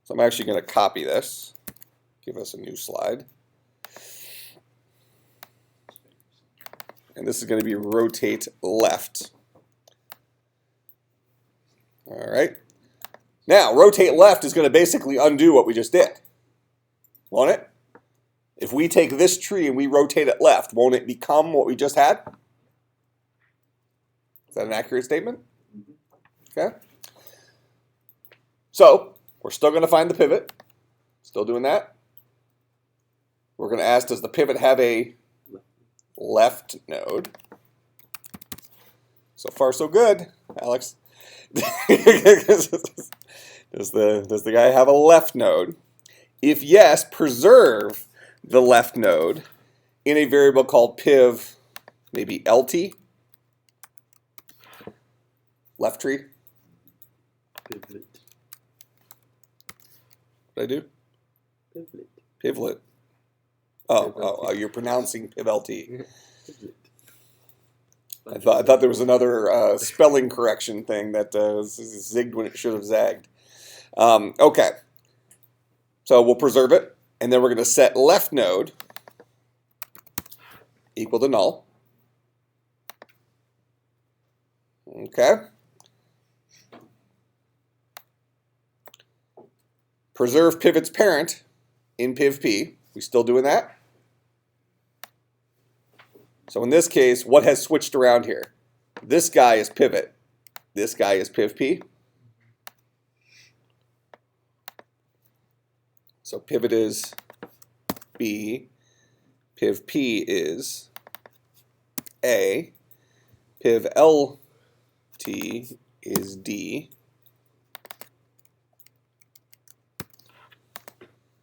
So I'm actually going to copy this, give us a new slide. And this is going to be rotate left. All right. Now, rotate left is going to basically undo what we just did. Won't it? If we take this tree and we rotate it left, won't it become what we just had? Is that an accurate statement? Okay. So, we're still going to find the pivot. Still doing that. We're going to ask, does the pivot have a left node? So far, so good, Alex. Does the guy have a left node? If yes, preserve the left node in a variable called piv, maybe LT. Left tree.
Pivot.
What did I do?
Pivot.
Pivlet. Oh, you're pronouncing piv-LT.
Pivot.
I thought there was another spelling correction thing that zigged when it should have zagged. Okay. So we'll preserve it, and then we're going to set left node equal to null. Okay. Preserve pivot's parent in pivp. We still doing that? So in this case, what has switched around here? This guy is pivot. This guy is pivp. So pivot is B, pivp is A, piv-LT is D.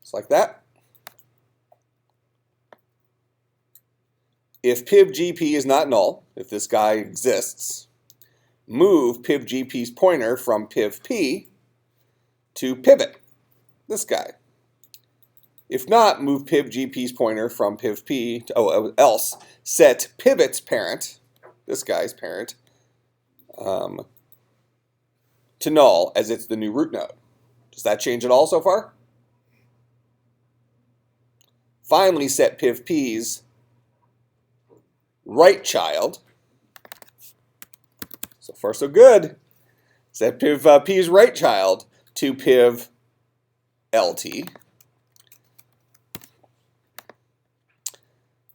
Just like that. If pivgp is not null, if this guy exists, move pivgp's pointer from pivp to pivot, this guy. If not, move pivgp's pointer from pivp to, else set pivot's parent, this guy's parent, to null as it's the new root node. Does that change at all so far? Finally, set pivp's right child. So far, so good. Set pivp's right child to piv-LT.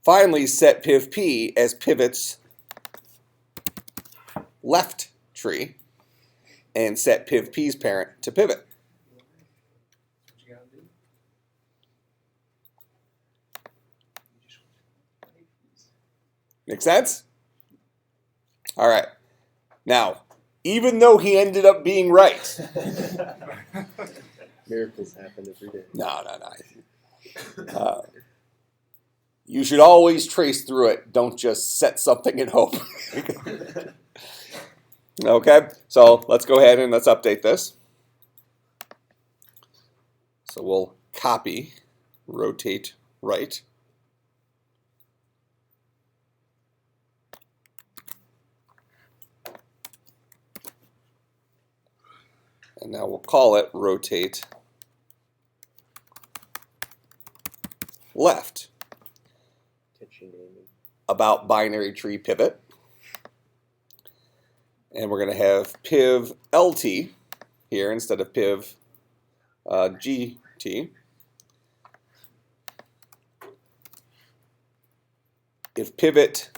Finally, set pivp as pivot's left tree, and set pivp's parent to pivot.
What you gotta do?
Make sense? All right. Now, even though he ended up being right,
Miracles happen every day.
no. You should always trace through it. Don't just set something and hope. Okay, so let's go ahead and let's update this. So we'll copy, rotate right. And now we'll call it rotate left.
Catchy naming.
About binary tree pivot. And we're going to have piv-LT here instead of piv-GT. if pivot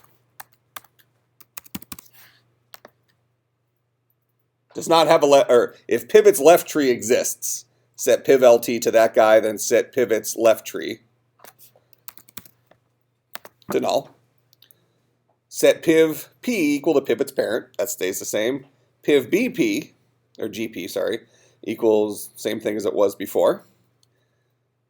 does not have or if pivot's left tree exists, set piv LT to that guy, then set pivot's left tree to null. Set piv P equal to pivot's parent, that stays the same. Piv BP, or GP, sorry, equals same thing as it was before.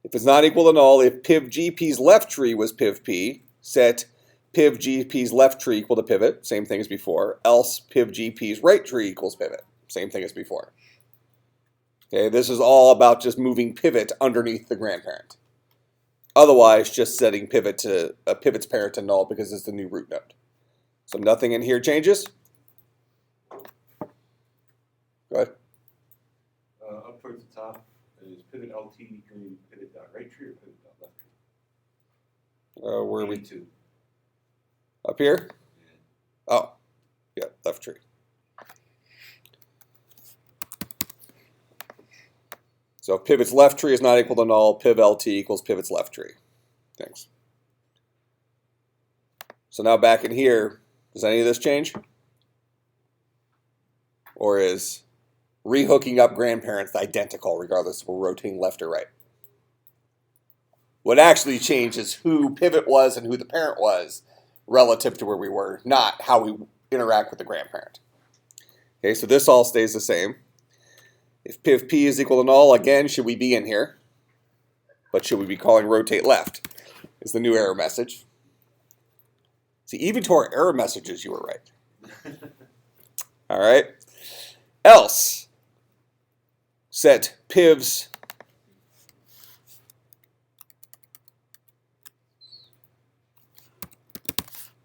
If it's not equal to null, if piv GP's left tree was piv P, set piv GP's left tree equal to pivot, same thing as before, else piv GP's right tree equals pivot, same thing as before. Okay, this is all about just moving pivot underneath the grandparent. Otherwise, just setting pivot to pivot's parent to null because it's the new root node. So nothing in here changes. Go ahead.
Up towards the top, is pivot LT equal pivot.right tree or pivot.left tree?
Where are we?
Two.
Up here? Oh, yeah, left tree. So if pivot's left tree is not equal to null, piv LT equals pivot's left tree. Thanks. So now back in here, does any of this change? Or is rehooking up grandparents identical regardless if we're rotating left or right? What actually changed is who pivot was and who the parent was relative to where we were, not how we interact with the grandparent. Okay, so this all stays the same. If piv P is equal to null, again, should we be in here? But should we be calling rotate left? Is the new error message. See, even to our error messages, you were right. All right. Else, set piv's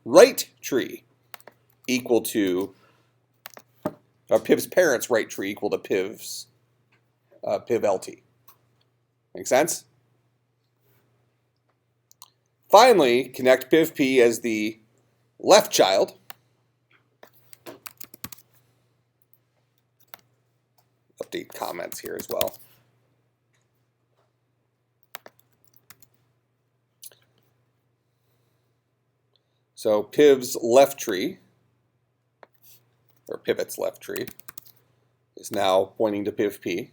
right tree equal to, or piv's parent's right tree equal to piv's piv LT. Make sense? Finally, connect piv P as the left child. Update comments here as well. So piv's left tree, or pivot's left tree, is now pointing to piv P,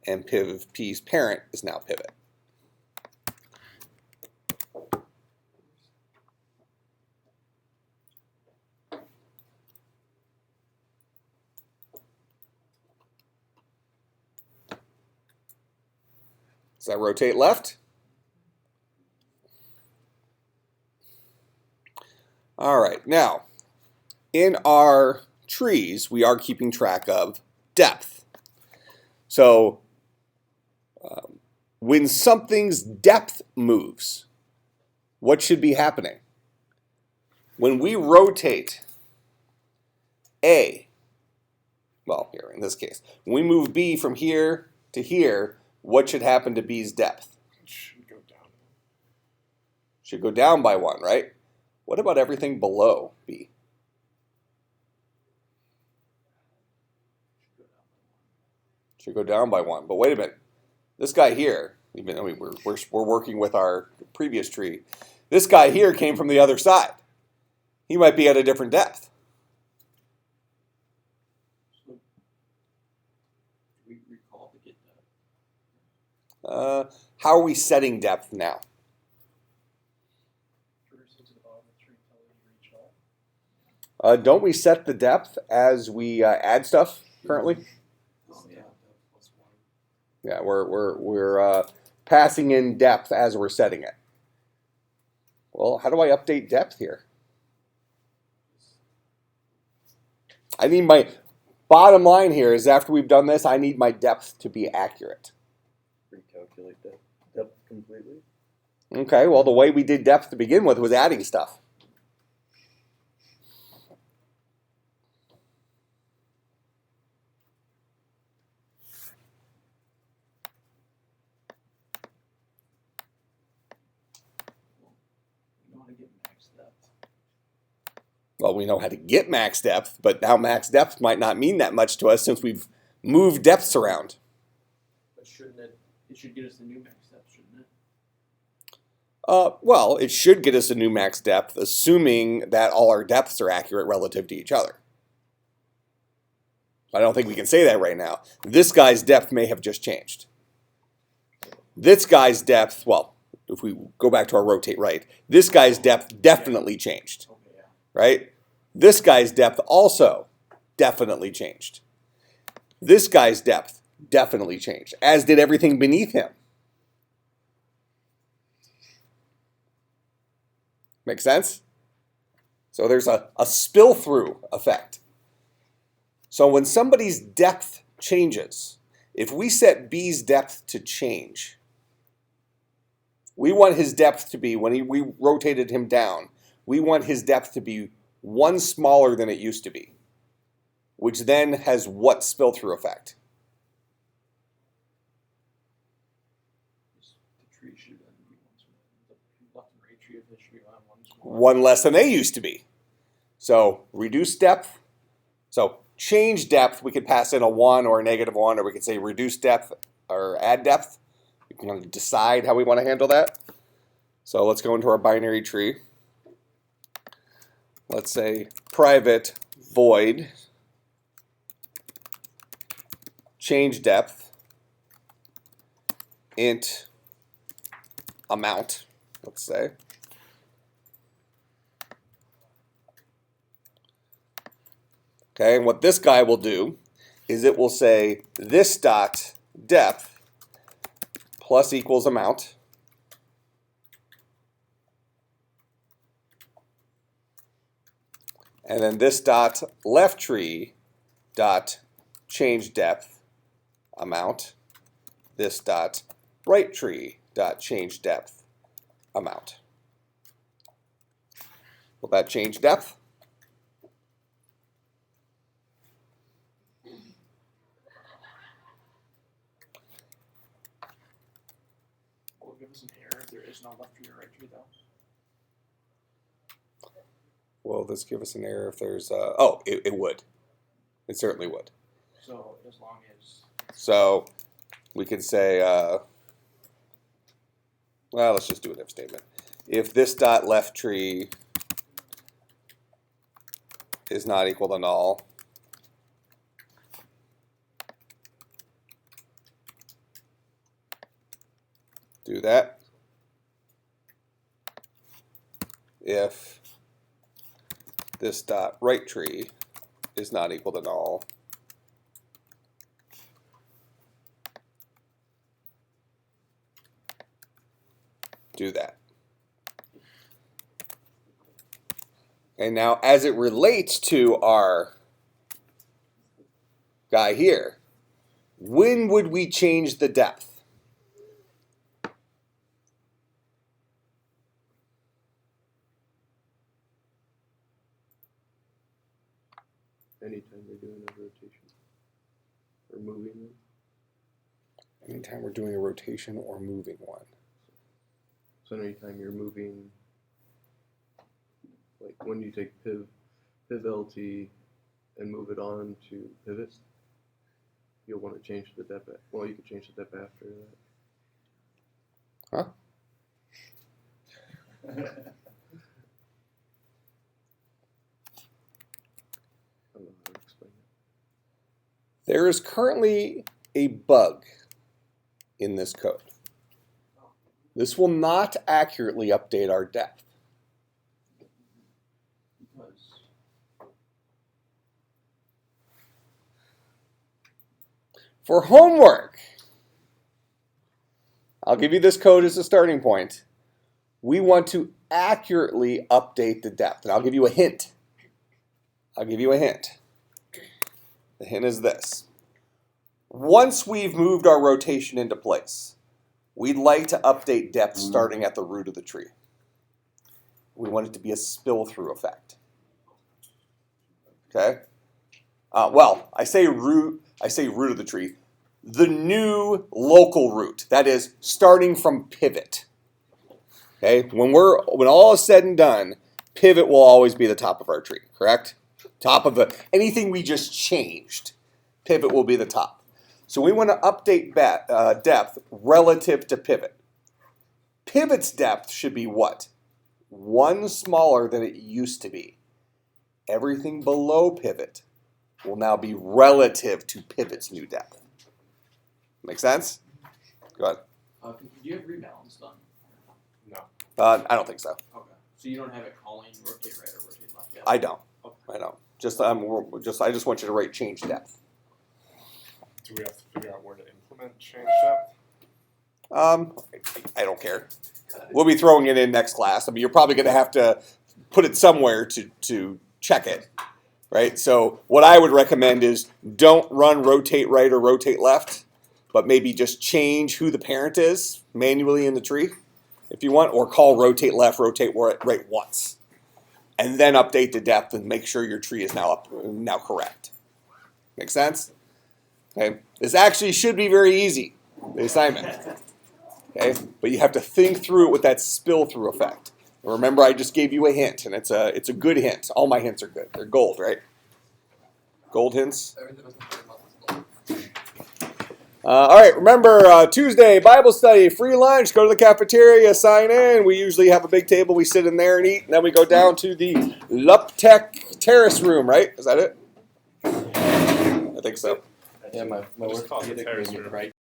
and piv P's parent is now pivot. Does that rotate left? All right, now, in our trees, we are keeping track of depth. So, when something's depth moves, what should be happening? When we rotate A, well, here in this case, when we move B from here to here, what should happen to B's depth?
It should go down.
Should go down by 1, right? What about everything below B? Should go down by 1. But wait a minute. This guy here, even though we're working with our previous tree, this guy here came from the other side. He might be at a different depth.
So, do we recall to get that?
How are we setting depth now?
Traversing to the bottom of the tree until we reach all.
Don't we set the depth as we add stuff currently?
Oh, yeah. Plus 1.
Yeah, we're passing in depth as we're setting it. Well, how do I update depth here? I need my bottom line here is after we've done this, I need my depth to be accurate.
Recalculate that depth completely.
Okay, well, the way we did depth to begin with was adding stuff.
We know how to get max depth.
Well, we know how to get max depth, but now max depth might not mean that much to us since we've moved depths around.
But shouldn't it should get us the new max depth, shouldn't
Well, it should get us a new max depth, assuming that all our depths are accurate relative to each other. I don't think we can say that right now. This guy's depth may have just changed. This guy's depth, well, if we go back to our rotate right, this guy's depth definitely changed,
Okay, yeah.
right? This guy's depth also definitely changed. This guy's depth definitely changed, as did everything beneath him. Make sense? So there's a spill-through effect. So when somebody's depth changes, if we set B's depth to change, we want his depth to be, when we rotated him down, we want his depth to be one smaller than it used to be, which then has what spill-through effect?
The tree should then be one smaller. The left and right tree of this should be on one smaller.
One less than they used to be. So reduce depth. So change depth, we could pass in a 1 or a -1, or we could say reduce depth or add depth. We can decide how we want to handle that. So let's go into our binary tree. Let's say private void change depth int amount, let's say. Okay, and what this guy will do is it will say this dot depth plus equals amount. And then this dot left tree dot change depth amount. This dot right tree dot change depth amount. Will that change depth?
Will it give us an error if there is no left tree or right tree though?
Will this give us an error if there's oh, it would. It certainly would.
So as long as
So we could say, well, let's just do an if statement. If this dot left tree is not equal to null, do that. If this dot right tree is not equal to null, do that. And now as it relates to our guy here, when would we change the depth?
Anytime you're doing a rotation or moving them.
Anytime we're doing a rotation or moving one.
So anytime you're moving, like when you take piv LT and move it on to pivot, you'll want to change the depth. Well, you could change the depth after that.
Huh?
I don't know how to explain it.
There is currently a bug in this code. This will not accurately update our depth.
because
For homework, I'll give you this code as a starting point. We want to accurately update the depth. And I'll give you a hint. I'll give you a hint. The hint is this. Once we've moved our rotation into place, we'd like to update depth starting at the root of the tree. We want it to be a spill-through effect. Okay? Well, I say root of the tree. The new local root, that is, starting from pivot. Okay? When all is said and done, pivot will always be the top of our tree, correct? Top of anything we just changed, pivot will be the top. So we want to update depth relative to pivot. Pivot's depth should be what? 1 smaller than it used to be. Everything below pivot will now be relative to pivot's new depth. Make sense? Go ahead.
Do you have rebalance done?
No.
I don't think so.
Okay. So you don't have it calling rotate right or rotate left yet?
I don't.
Okay.
I don't. I just want you to write change depth.
Do we have to figure out where to implement change depth?
I don't care. We'll be throwing it in next class. I mean, you're probably going to have to put it somewhere to check it, right? So what I would recommend is don't run rotate right or rotate left, but maybe just change who the parent is manually in the tree, if you want, or call rotate left, rotate right once, and then update the depth and make sure your tree is now correct. Make sense? Okay. This actually should be very easy, the assignment. Okay, but you have to think through it with that spill through effect. And remember, I just gave you a hint, and it's a good hint. All my hints are good. They're gold, right? Gold hints. All right, remember, Tuesday, Bible study, free lunch, go to the cafeteria, sign in. We usually have a big table. We sit in there and eat, and then we go down to the Luptech Terrace room, right? Is that it? I think so.
Yeah, my
Just
work
call it the terrace room.
right